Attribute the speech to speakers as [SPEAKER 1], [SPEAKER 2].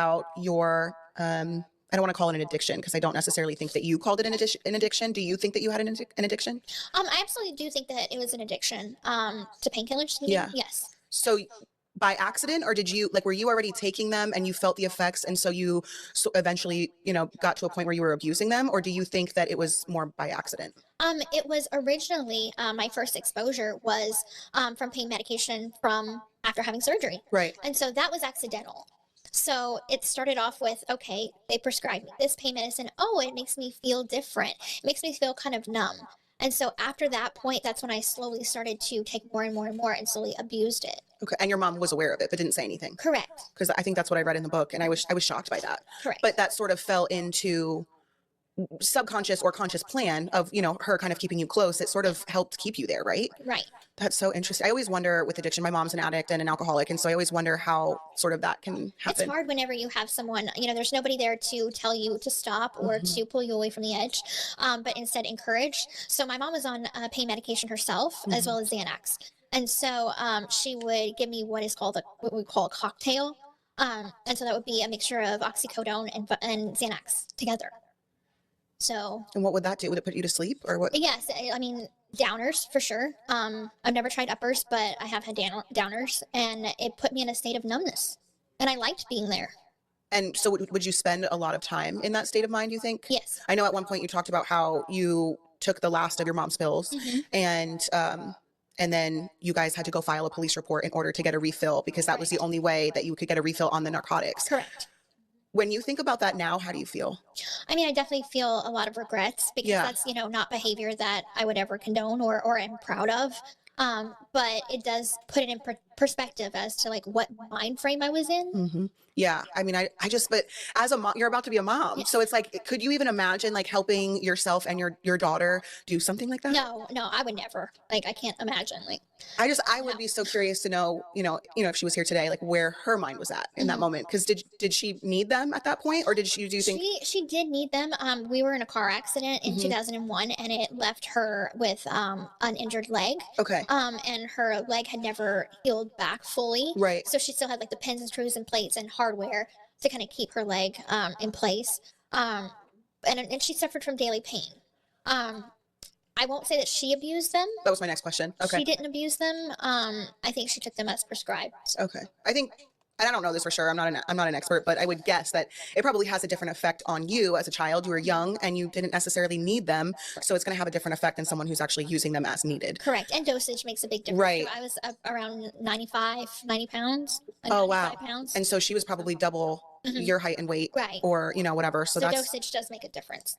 [SPEAKER 1] about your, I don't want to call it an addiction because I don't necessarily think that you called it an addiction. Do you think that you had an addiction?
[SPEAKER 2] I absolutely do think that it was an addiction, to painkillers, you mean?
[SPEAKER 1] Yeah.
[SPEAKER 2] Yes.
[SPEAKER 1] So by accident, or did you like, were you already taking them and you felt the effects? And so you eventually, got to a point where you were abusing them, or do you think that it was more by accident?
[SPEAKER 2] It was originally, my first exposure was, from pain medication from after having surgery.
[SPEAKER 1] Right.
[SPEAKER 2] And so that was accidental. So it started off with, okay, they prescribed me this pain medicine. Oh, it makes me feel different. It makes me feel kind of numb. And so after that point, that's when I slowly started to take more and more and more and slowly abused it.
[SPEAKER 1] Okay. And your mom was aware of it, but didn't say anything.
[SPEAKER 2] Correct.
[SPEAKER 1] Because I think that's what I read in the book, and I was shocked by that.
[SPEAKER 2] Correct.
[SPEAKER 1] But that sort of fell into subconscious or conscious plan of, her kind of keeping you close. It sort of helped keep you there, right?
[SPEAKER 2] Right.
[SPEAKER 1] That's so interesting. I always wonder with addiction, my mom's an addict and an alcoholic, and so I always wonder how sort of that can happen.
[SPEAKER 2] It's hard whenever you have someone, there's nobody there to tell you to stop or to pull you away from the edge, but instead encourage. So my mom was on pain medication herself, as well as Xanax. And so she would give me what we call a cocktail. And so that would be a mixture of oxycodone and Xanax together. So.
[SPEAKER 1] And what would that do? Would it put you to sleep, or what?
[SPEAKER 2] Yes, I mean, downers for sure. I've never tried uppers, but I have had downers, and it put me in a state of numbness. And I liked being there.
[SPEAKER 1] And so would you spend a lot of time in that state of mind, you think?
[SPEAKER 2] Yes.
[SPEAKER 1] I know at one point you talked about how you took the last of your mom's pills, and then you guys had to go file a police report in order to get a refill, because that was the only way that you could get a refill on the narcotics.
[SPEAKER 2] Correct.
[SPEAKER 1] When you think about that now, how do you feel?
[SPEAKER 2] I mean, I definitely feel a lot of regrets because that's, not behavior that I would ever condone or am proud of. But it does put it in perspective as to like what mind frame I was in.
[SPEAKER 1] Yeah. I mean, but as a mom, you're about to be a mom.
[SPEAKER 2] Yes.
[SPEAKER 1] So it's like, could you even imagine like helping yourself and your daughter do something like that?
[SPEAKER 2] No, I would never. Like, I can't imagine. Like,
[SPEAKER 1] I would be so curious to know, if she was here today, like where her mind was at in that moment. Cause did she need them at that point, or do you think?
[SPEAKER 2] She did need them. We were in a car accident in 2001, and it left her with, an injured leg.
[SPEAKER 1] Okay.
[SPEAKER 2] And her leg had never healed back fully.
[SPEAKER 1] Right.
[SPEAKER 2] So she still had like the pins and screws and plates and hardware to kind of keep her leg, in place. And she suffered from daily pain. I won't say that she abused them.
[SPEAKER 1] That was my next question. Okay.
[SPEAKER 2] She didn't abuse them. I think she took them as prescribed.
[SPEAKER 1] Okay. I think, and I don't know this for sure, I'm not an expert, but I would guess that it probably has a different effect on you as a child. You were young and you didn't necessarily need them. So it's going to have a different effect than someone who's actually using them as needed.
[SPEAKER 2] Correct. And dosage makes a big difference.
[SPEAKER 1] Right.
[SPEAKER 2] So I was around 90 pounds.
[SPEAKER 1] Oh, wow.
[SPEAKER 2] Pounds.
[SPEAKER 1] And so she was probably double your height and weight,
[SPEAKER 2] Right.
[SPEAKER 1] or, whatever. So
[SPEAKER 2] the
[SPEAKER 1] that's
[SPEAKER 2] dosage does make a difference.